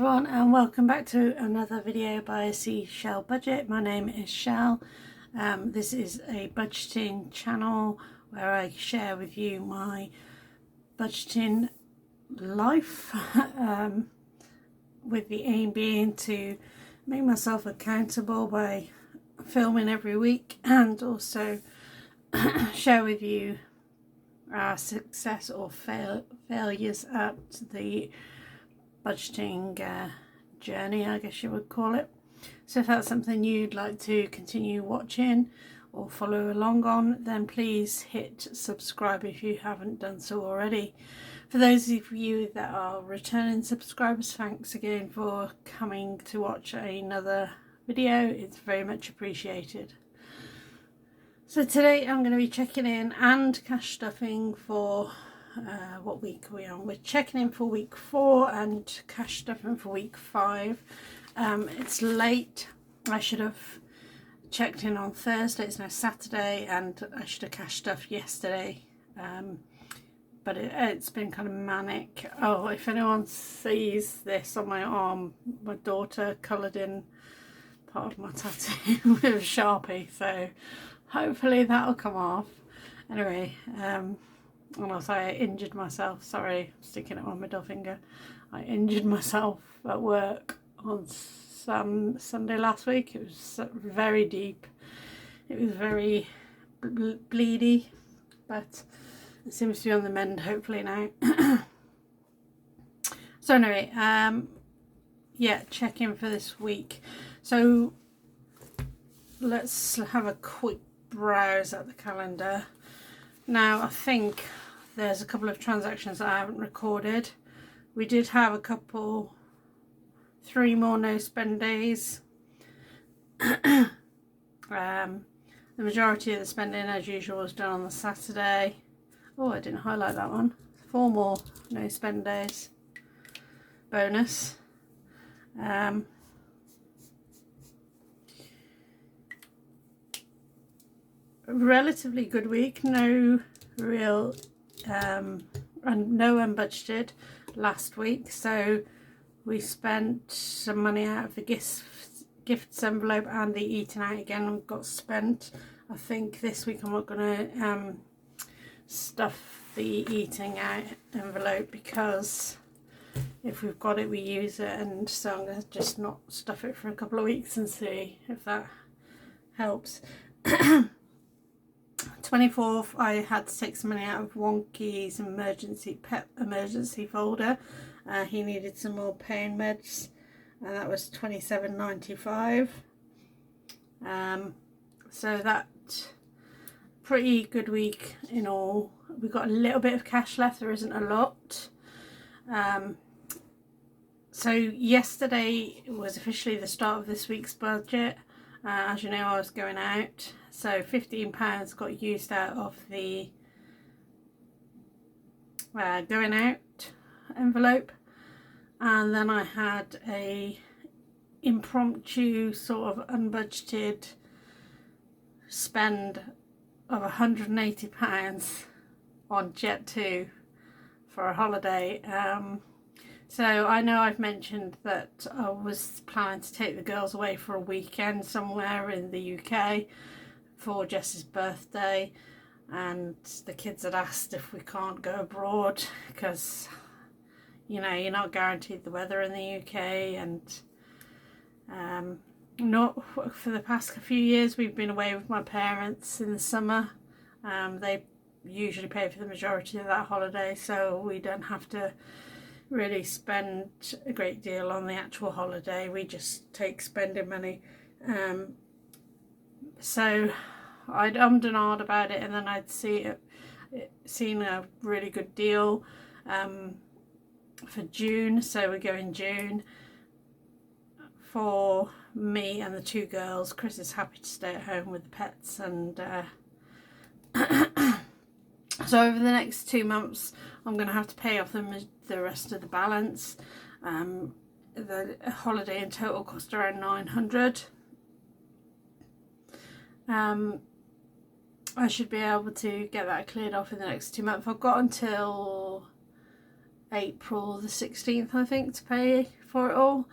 everyone, and welcome back to another video by Seashell Budget. My name is Shell. This is a budgeting channel where I share with you my budgeting life with the aim being to make myself accountable by filming every week and also share with you our success or failures at the budgeting journey, I guess you would call it. So if that's something you'd like to continue watching or follow along on, then please hit subscribe if you haven't done so already. For those of you that are returning subscribers, thanks again for coming to watch another video. It's very much appreciated. So today I'm going to be checking in and cash stuffing for what week are we on? We're checking in for week 4 and cash stuffing for week 5. It's late. I should have checked in on Thursday. It's now Saturday and I should have cash stuffed yesterday. But it's been kind of manic. Oh, if anyone sees this on my arm, my daughter coloured in part of my tattoo with a Sharpie, so hopefully that'll come off. Anyway, and also I injured myself, sorry, sticking it on my middle finger. I injured myself at work on Sunday last week. It was very deep. It was very bleedy, but it seems to be on the mend hopefully now. So anyway, yeah, check in for this week. So let's have a quick browse at the calendar. Now I think there's a couple of transactions that I haven't recorded. We did have a couple, 3 more no spend days. The majority of the spending as usual was done on the Saturday. Oh, I didn't highlight that one. 4 more no spend days. Bonus. Relatively good week, no real and no unbudgeted last week, so we spent some money out of the gifts envelope and the eating out again got spent. I think this week I'm not going to stuff the eating out envelope because if we've got it we use it, and so I'm going to just not stuff it for a couple of weeks and see if that helps. 24th, I had to take some money out of Wonky's pet emergency folder. He needed some more pain meds, and that was £27.95. So that pretty good week in all. We got a little bit of cash left. There isn't a lot. So yesterday was officially the start of this week's budget. As you know, I was going out, so £15 got used out of the going out envelope, and then I had a impromptu sort of unbudgeted spend of £180 on Jet2 for a holiday. So I know I've mentioned that I was planning to take the girls away for a weekend somewhere in the UK for Jess's birthday, and the kids had asked if we can't go abroad because, you know, you're not guaranteed the weather in the UK, and not for the past few years we've been away with my parents in the summer. They usually pay for the majority of that holiday, so we don't have to really spend a great deal on the actual holiday. We just take spending money. So I'd ummed and ahed about it, and then I'd seen a really good deal for June, so we go in June for me and the 2 girls. Chris is happy to stay at home with the pets, and so over the next 2 months I'm going to have to pay off the rest of the balance. The holiday in total cost around 900. I should be able to get that cleared off in the next 2 months. I've got until April the 16th, I think, to pay for it all,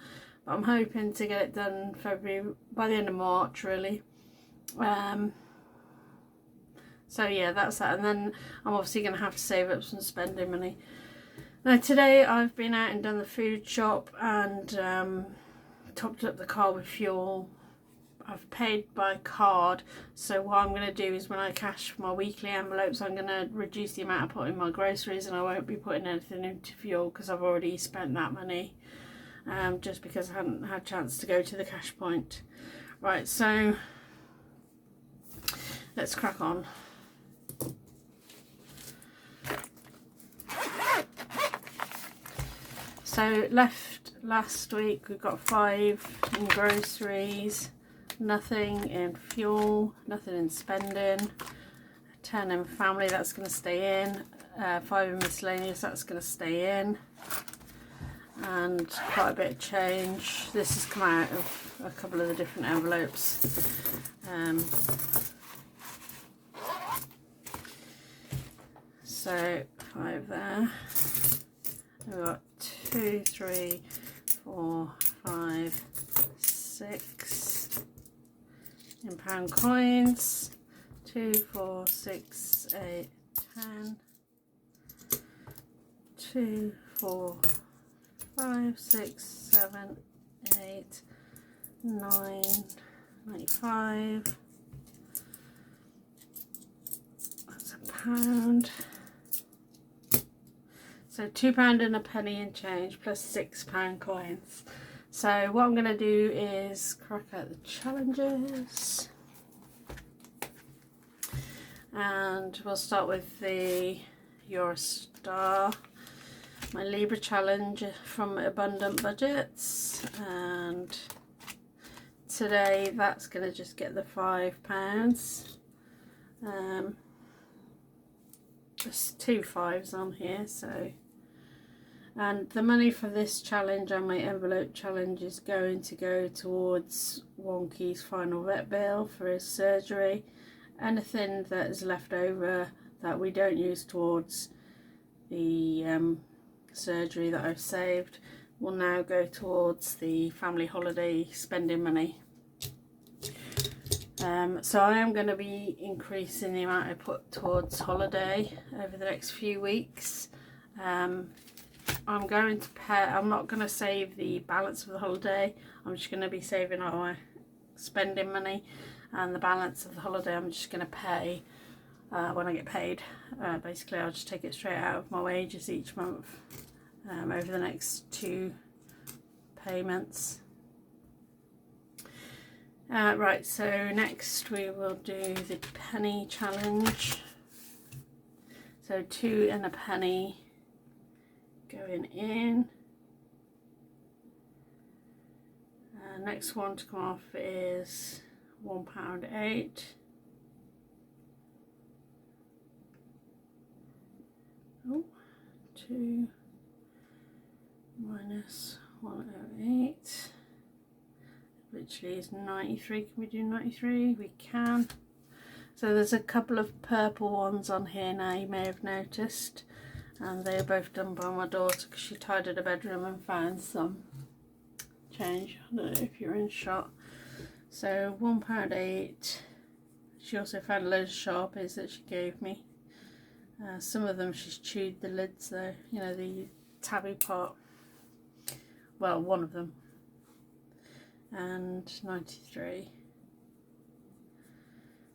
but I'm hoping to get it done by the end of March really. So yeah, that's that. And then I'm obviously going to have to save up some spending money. Now today I've been out and done the food shop and topped up the car with fuel. I've paid by card, so what I'm going to do is when I cash my weekly envelopes, I'm going to reduce the amount I put in my groceries, and I won't be putting anything into fuel because I've already spent that money, just because I hadn't had a chance to go to the cash point. Right, so let's crack on. So last week we got 5 in groceries, nothing in fuel, nothing in spending, 10 in family, that's going to stay in, 5 in miscellaneous, that's going to stay in, and quite a bit of change. This has come out of a couple of the different envelopes. So 5 there. We've got 2, 3, 4, 5, 6 in pound coins. 2, 4, 6, 8, 10. 2, 4, 5, 6, 7, 8, 9, 95. That's a pound. So £2 and a penny in change plus £6 coins. So what I'm going to do is crack out the challenges. And we'll start with the Eurostar, my Libra challenge from Abundant Budgets. And today that's going to just get the £5. There's 2 5s on here, so. And the money for this challenge and my envelope challenge is going to go towards Wonky's final vet bill for his surgery. Anything that is left over that we don't use towards the surgery that I've saved will now go towards the family holiday spending money. So I am going to be increasing the amount I put towards holiday over the next few weeks. I'm going to pay, I'm not going to save the balance of the holiday, I'm just going to be saving all my spending money, and the balance of the holiday I'm just going to pay when I get paid. Basically I'll just take it straight out of my wages each month over the next 2 payments. Right, so next we will do the penny challenge. So 2 and a penny going in. Next one to come off is £1.08. Oh, 2 minus 108. Which is 93. Can we do 93? We can. So there's a couple of purple ones on here now, you may have noticed, and they are both done by my daughter because she tidied her bedroom and found some change. I don't know if you're in shot. So £1.08. She also found a load of Sharpies that she gave me. Some of them she's chewed the lids though, you know, the tabby part. Well, one of them. And 93.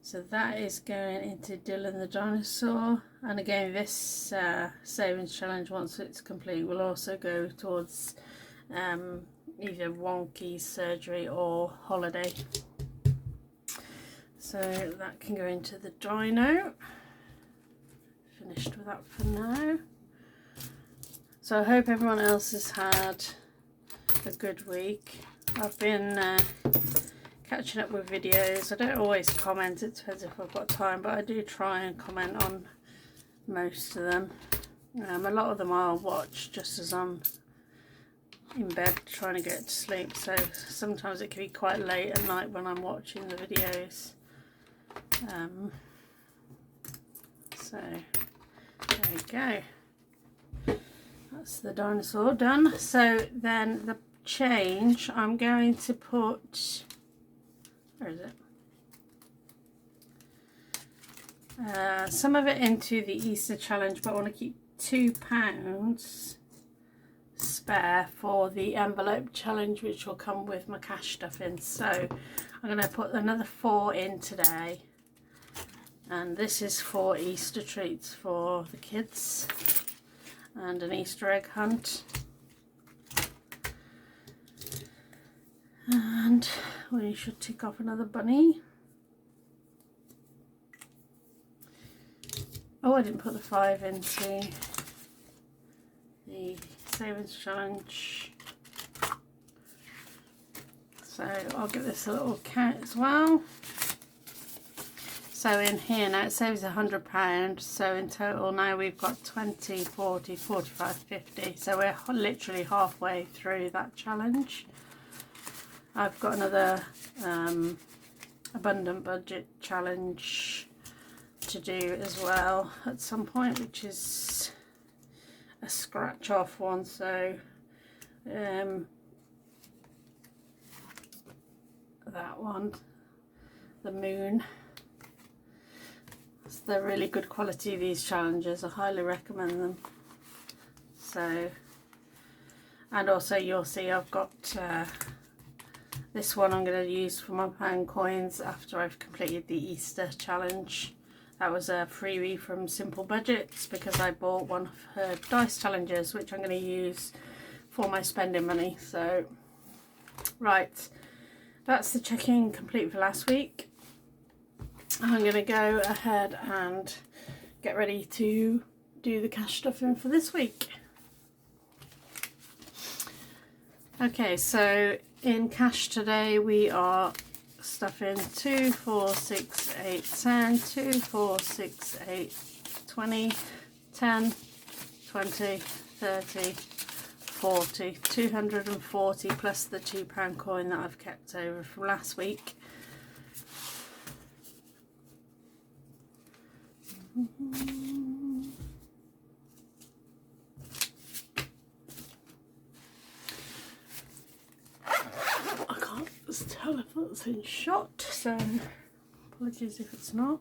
So that is going into Dylan the Dinosaur, and again this savings challenge, once it's complete, will also go towards either Wonky's surgery or holiday. So that can go into the dino. Finished with that for now. So I hope everyone else has had a good week. I've been catching up with videos. I don't always comment, it depends if I've got time, but I do try and comment on most of them. A lot of them I'll watch just as I'm in bed trying to get to sleep, so sometimes it can be quite late at night when I'm watching the videos. So there we go. That's the dinosaur done. So then the change, I'm going to put, where is it? Some of it into the Easter challenge, but I want to keep £2 spare for the envelope challenge, which will come with my cash stuff in. So I'm going to put another 4 in today, and this is for Easter treats for the kids and an Easter egg hunt. And we should tick off another bunny. Oh, I didn't put the 5 into the savings challenge, so I'll give this a little count as well. So in here now it saves £100, so in total now we've got 20, 40, 45, 50, so we're literally halfway through that challenge. I've got another abundant budget challenge to do as well at some point, which is a scratch off one. So that one, the moon, they're really good quality, these challenges. I highly recommend them. So, and also you'll see I've got this one I'm going to use for my pound coins after I've completed the Easter challenge. That was a freebie from Simple Budgets because I bought one of her dice challenges, which I'm going to use for my spending money. So, right, that's the checking complete for last week. I'm going to go ahead and get ready to do the cash stuffing for this week. Okay, so in cash today we are stuffing 2, 4, 6, 8, 10, 2, 4, 6, 8, 20, 10, 20, 30, 40, 240 plus the £2 coin that I've kept over from last week. I can't tell if that's in shot, so apologies if it's not.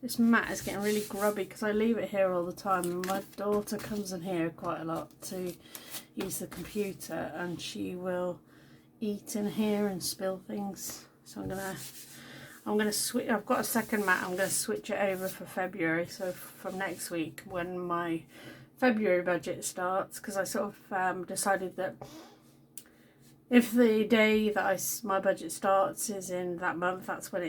This mat is getting really grubby because I leave it here all the time, and my daughter comes in here quite a lot to use the computer, and she will eat in here and spill things. So I'm gonna switch. I've got a second mat. I'm gonna switch it over for February. So from next week, when my February budget starts, because I sort of decided that if the day that my budget starts is in that month, that's when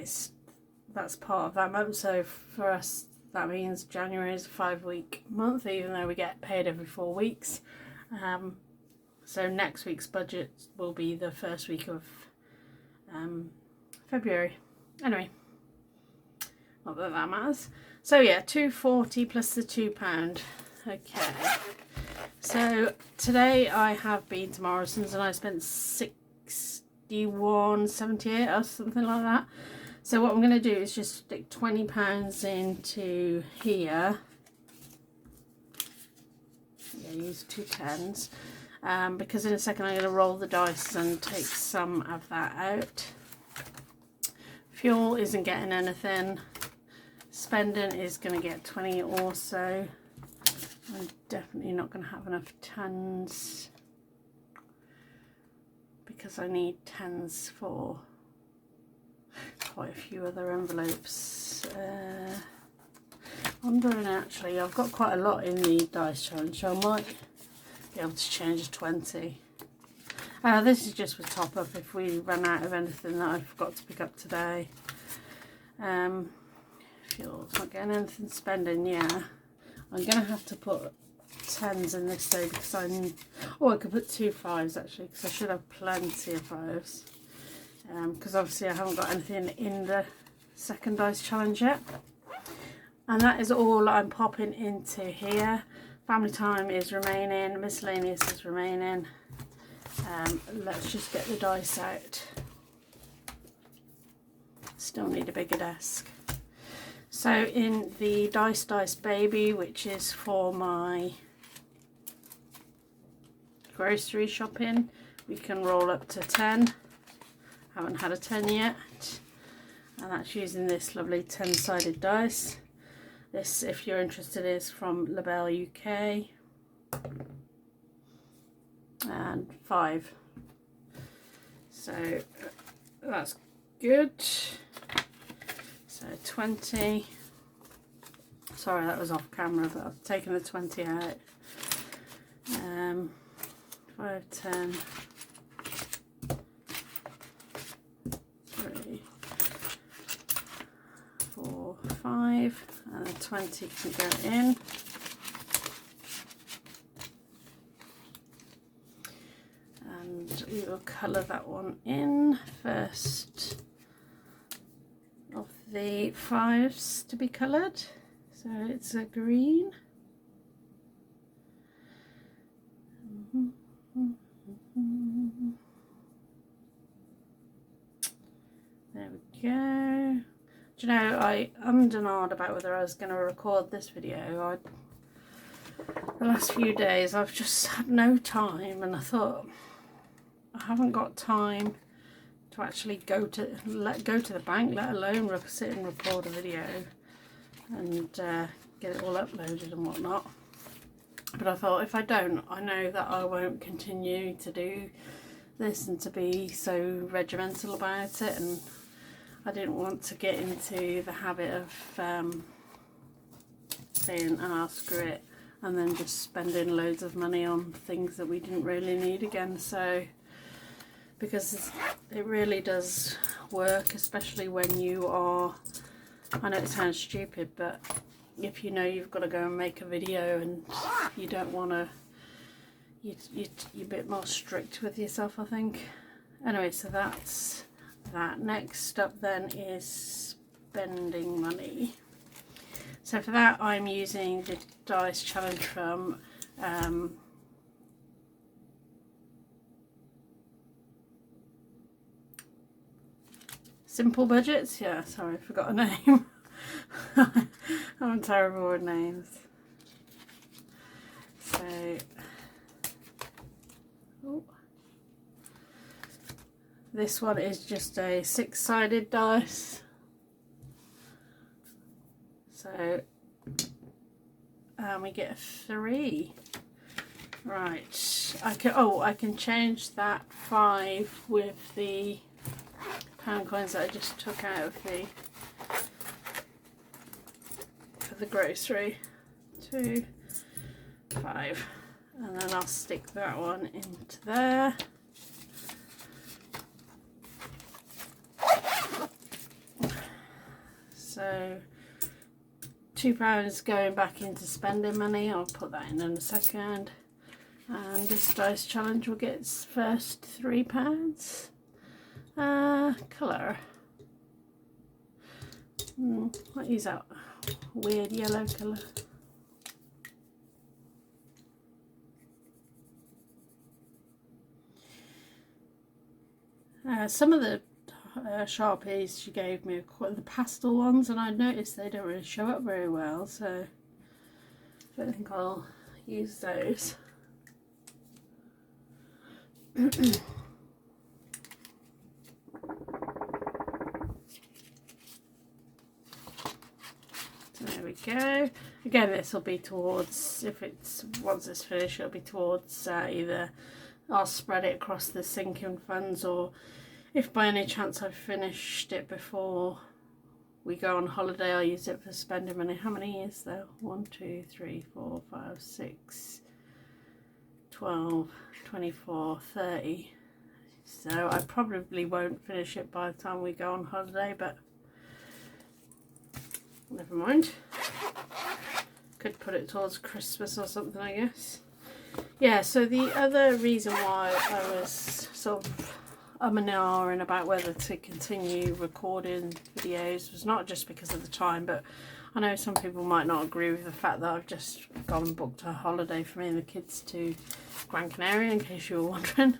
that's part of that month. So for us, that means January is a 5-week month, even though we get paid every 4 weeks. So next week's budget will be the first week of February. Anyway, not that that matters. So yeah, 240 plus the £2. Okay. So today I have been to Morrison's and I spent £61.78 or something like that. So what I'm going to do is just stick £20 into here. Yeah, use 2 10s. Because in a second I'm going to roll the dice and take some of that out. Fuel isn't getting anything. Spending is going to get 20 or so. I'm definitely not going to have enough tens because I need tens for quite a few other envelopes. Wondering actually, I've got quite a lot in the dice challenge, so I might be able to change 20. This is just for top up if we run out of anything that I forgot to pick up today. Fuel's not getting anything. Spending, yeah. I'm going to have to put 10s in this though because I could put 2 5s actually because I should have plenty of 5s. Because obviously I haven't got anything in the second dice challenge yet. And that is all I'm popping into here. Family time is remaining, miscellaneous is remaining. Let's just get the dice out. Still need a bigger desk. So in the Dice Baby, which is for my grocery shopping, we can roll up to 10. Haven't had a 10 yet, and that's using this lovely 10-sided dice. This, if you're interested, is from Labelle UK, and 5. So that's good. So 20. Sorry, that was off camera, but I've taken the 20 out. 5, 10, 3, 4, 5, and the 20 can go in. And we will colour that one in first of the 5s to be coloured. So it's a green. There we go. Do you know, I ummed and ahed about whether I was going to record this video. The last few days I've just had no time, and I thought I haven't got time to actually go to the bank, let alone sit and record a video and get it all uploaded and whatnot. But I thought, if I don't, I know that I won't continue to do this and to be so regimental about it, and I didn't want to get into the habit of saying, ah, screw it, and then just spending loads of money on things that we didn't really need again. So, because it really does work, especially when you are, I know it sounds stupid, but if you know you've got to go and make a video and you don't want to, you're a bit more strict with yourself, I think. Anyway, so that's that. Next up then is spending money. So for that I'm using the dice challenge from Simple Budgets. Yeah, sorry, I forgot a name. I'm terrible with names. So, oh, this one is just a 6-sided dice. So, we get a 3. Right. I can change that 5 with the pound coins that I just took out of the grocery. 2, 5, and then I'll stick that one into there. So £2 going back into spending money. I'll put that in a second. And this dice challenge will get its first £3. Colour. What is that weird yellow colour? Some of the Sharpies she gave me are quite the pastel ones, and I noticed they don't really show up very well, so I don't think I'll use those. There we go. Again, this will be towards, once it's finished, it'll be towards either I'll spread it across the sinking funds, or if by any chance I've finished it before we go on holiday, I'll use it for spending money. How many is there? 1, 2, 3, 4, 5, 6, 12, 24, 30. So I probably won't finish it by the time we go on holiday, but never mind. Could put it towards Christmas or something, I guess. Yeah, so the other reason why I was sort of and ahhing about whether to continue recording videos was not just because of the time, but I know some people might not agree with the fact that I've just gone and booked a holiday for me and the kids to Gran Canaria, in case you were wondering.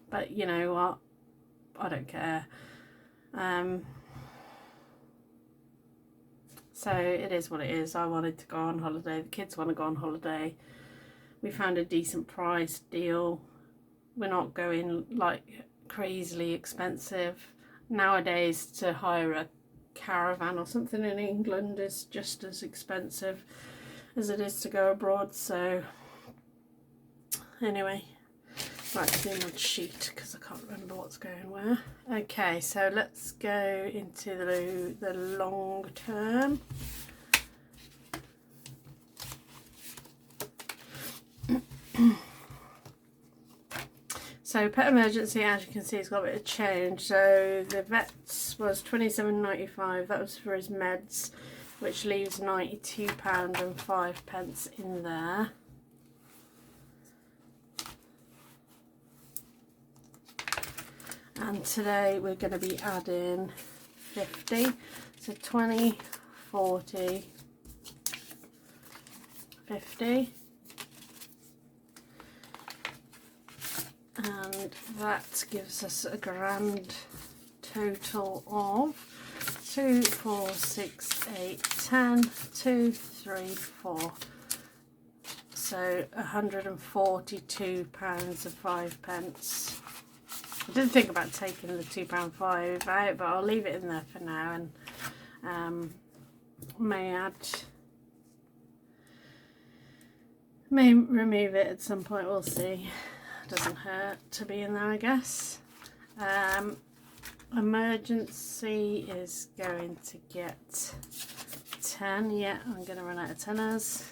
But you know what, I don't care. So it is what it is. I wanted to go on holiday, the kids want to go on holiday. We found a decent price deal we're not going like crazily expensive. Nowadays to hire a caravan or something in England is just as expensive as it is to go abroad. So anyway, right, to do my sheet because I can't remember what's going where. Okay, so let's go into the long term. So Pet Emergency, as you can see, has got a bit of change. So the vet's was £27.95. That was for his meds, which leaves £92.05 in there. And today we're going to be adding 50. So 20, 40, 50. And that gives us a grand total of 2, 4, 6, 8, 10, 2, 3, 4. So £142.05. I did think about taking the £2.5 out, but I'll leave it in there for now, and may remove it at some point. We'll see. Doesn't hurt to be in there, I guess. Emergency is going to get 10. Yeah, I'm going to run out of tenors.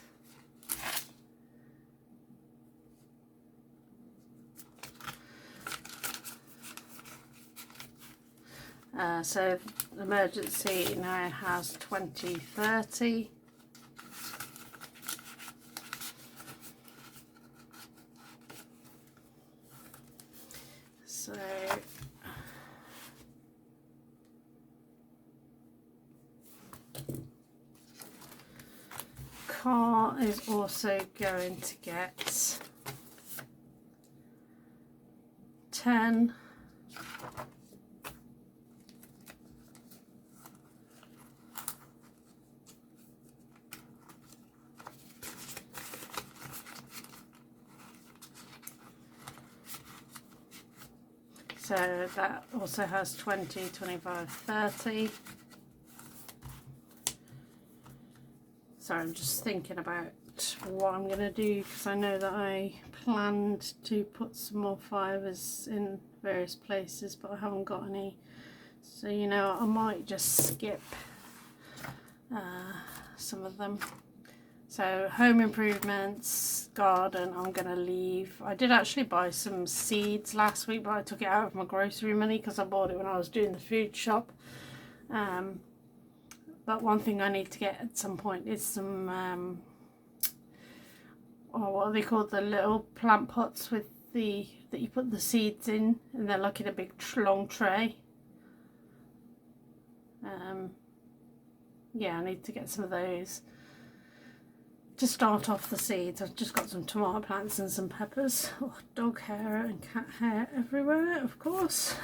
So emergency now has 20, 30. So car is also going to get 10. So that also has 20, 25, 30. Sorry, I'm just thinking about what I'm going to do, because I know that I planned to put some more fibres in various places, but I haven't got any. So, you know, I might just skip some of them. So home improvements, garden, I'm going to leave. I did actually buy some seeds last week, but I took it out of my grocery money because I bought it when I was doing the food shop. But one thing I need to get at some point is some, what are they called, the little plant pots with that you put the seeds in, and they're like in a big long tray. Yeah, I need to get some of those to start off the seeds. I've just got some tomato plants and some peppers. Oh, dog hair and cat hair everywhere, of course.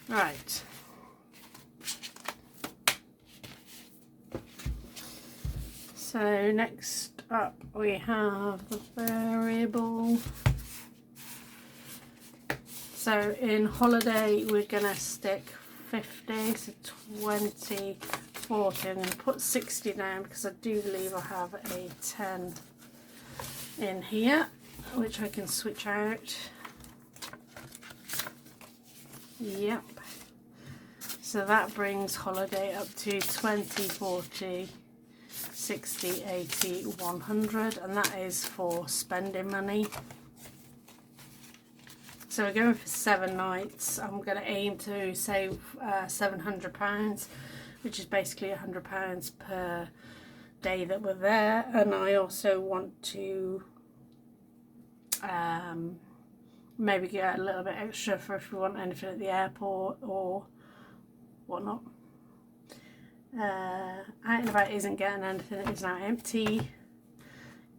Right. So next up we have the variable. So in holiday we're gonna stick 50, so 20, 40. I'm going to put 60 down because I do believe I have a 10 in here, which I can switch out. Yep. So that brings holiday up to 20, 40, 60, 80, 100, and that is for spending money. So we're going for 7 nights. I'm going to aim to save £700, which is basically £100 per day that we're there. And I also want to maybe get a little bit extra for if we want anything at the airport or whatnot. Out and about isn't getting anything, it is now empty.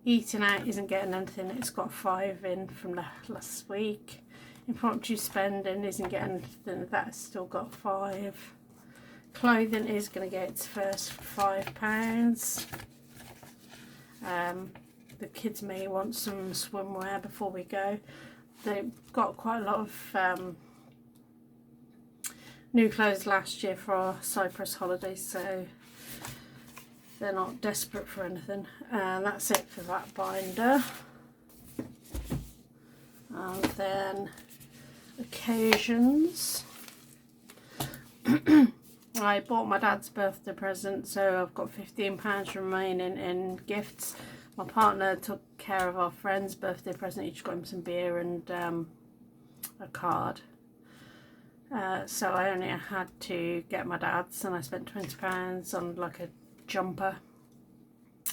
Eating out isn't getting anything, it's got 5 in from last week. Impromptu spending isn't getting anything, that's still got 5. Clothing is going to get its first £5. The kids may want some swimwear before we go. they got quite a lot of new clothes last year for our Cyprus holidays, so they're not desperate for anything. And that's it for that binder. And then occasions. I bought my dad's birthday present, so I've got £15 remaining in gifts. My partner took care of our friend's birthday present. Each got him some beer and a card. So I only had to get my dad's, and I spent £20 on like a jumper.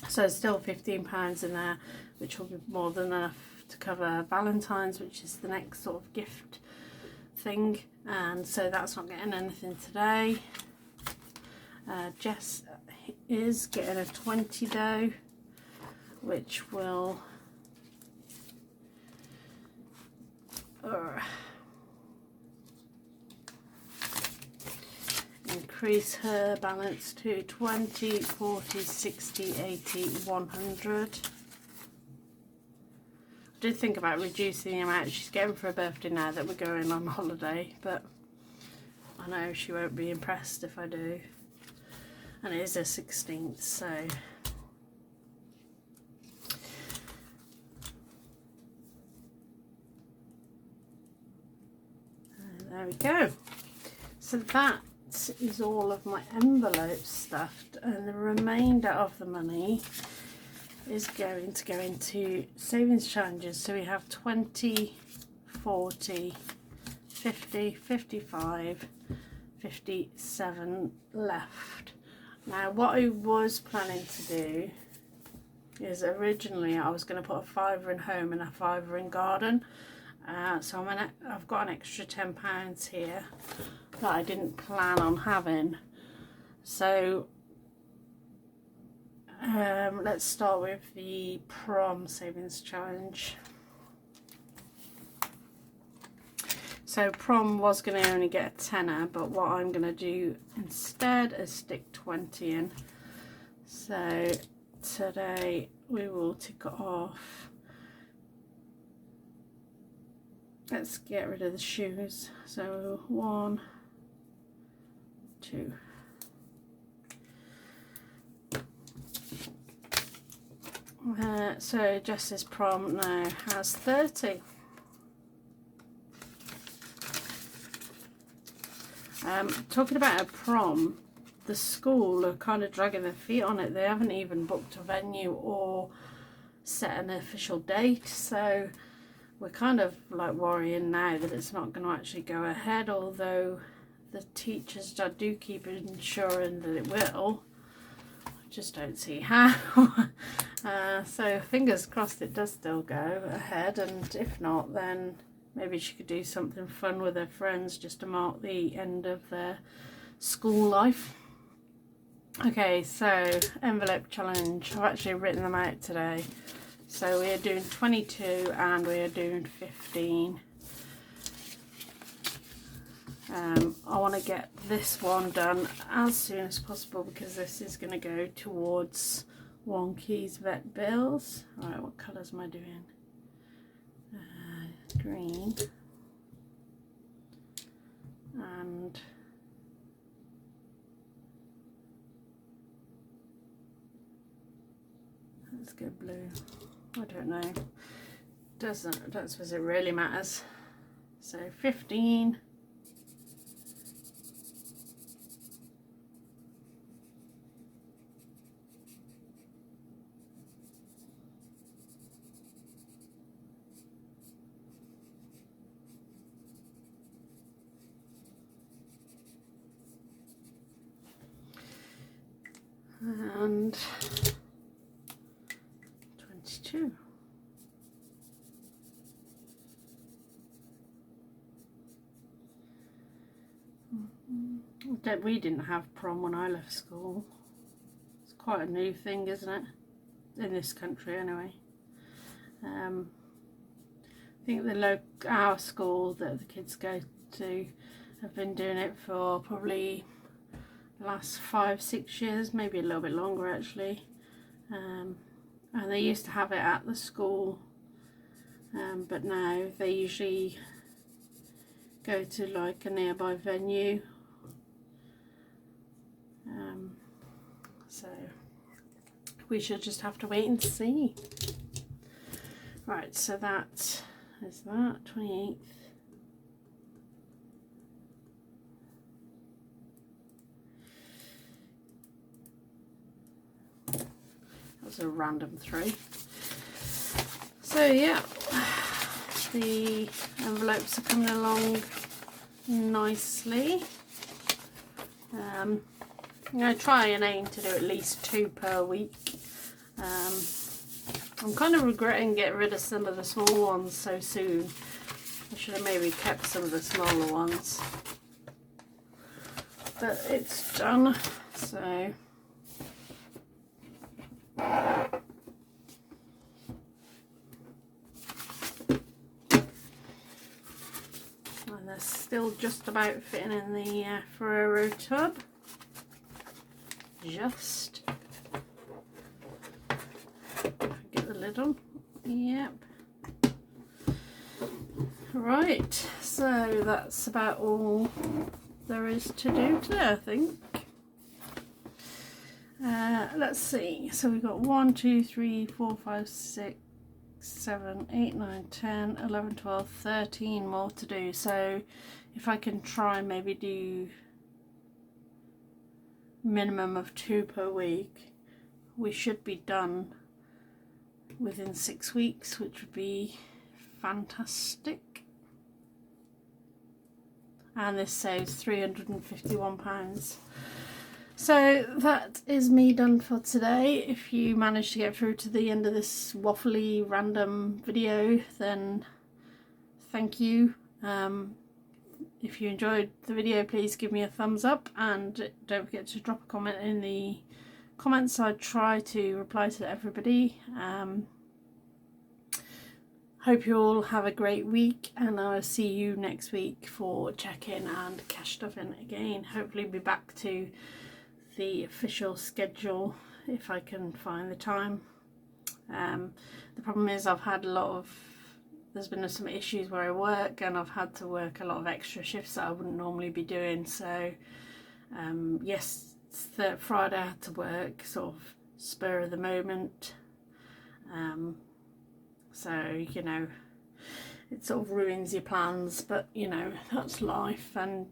So there's still £15 in there, which will be more than enough to cover Valentine's, which is the next sort of gift thing. And so that's not getting anything today. Jess is getting a 20 dough, which will increase her balance to 20, 40, 60, 80, 100. I did think about reducing the amount she's getting for her birthday now that we're going on holiday, but I know she won't be impressed if I do. And it is her 16th, so there we go. So that is all of my envelopes stuffed, and the remainder of the money is going to go into savings challenges. So we have 20, 40, 50, 55, 57 left. Now what I was planning to do is, originally I was going to put a £5 in home and a £5 in garden. So I've got an extra £10 here that I didn't plan on having. So let's start with the prom savings challenge. So prom was going to only get a tenner, but what I'm going to do instead is stick 20 in. So today we will tick it off. Let's get rid of the shoes. So 1, 2. So Jess's prom now has 30. Talking about a prom, the school are kind of dragging their feet on it. They haven't even booked a venue or set an official date, so we're kind of like worrying now that it's not going to actually go ahead, although the teachers do keep ensuring that it will. I just don't see how. So fingers crossed it does still go ahead, and if not, then maybe she could do something fun with her friends just to mark the end of their school life. Okay, so envelope challenge. I've actually written them out today. So we are doing 22 and we are doing 15. I want to get this one done as soon as possible because this is going to go towards Wonky's vet bills. Alright, what colours am I doing? Green and let's go blue. I don't know. I don't suppose it really matters. So 15. And 22. We didn't have prom when I left school. It's quite a new thing, isn't it? In this country, anyway. I think our school that the kids go to have been doing it for probably the last 5-6 years, maybe a little bit longer actually. And they used to have it at the school but now they usually go to like a nearby venue. So we should just have to wait and see. Right, so that is that, 28th. That was a random 3. So yeah, the envelopes are coming along nicely. I'm going to try and aim to do at least 2 per week. I'm kind of regretting getting rid of some of the small ones so soon. I should have maybe kept some of the smaller ones. But it's done, so... And they're still just about fitting in the Ferrero tub. Just. Get the lid on. Yep. Right, so that's about all there is to do today, I think. Let's see. So we've got 1, 2, 3, 4, 5, 6, 7, 8, 9, 10, 11, 12, 13 more to do. So if I can try and maybe do minimum of 2 per week, we should be done within 6 weeks, which would be fantastic. And this saves £351. So that is me done for today. If you managed to get through to the end of this waffly random video, then thank you. If you enjoyed the video, please give me a thumbs up, and don't forget to drop a comment in the comments. I try to reply to everybody. Hope you all have a great week, and I'll see you next week for check-in and cash stuffing again. Hopefully be back to the official schedule if I can find the time. The problem is there's been some issues where I work, and I've had to work a lot of extra shifts that I wouldn't normally be doing. So yes, Friday I had to work sort of spur of the moment. So, you know, it sort of ruins your plans, but you know, that's life, and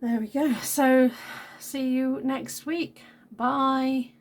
there we go. So see you next week. Bye.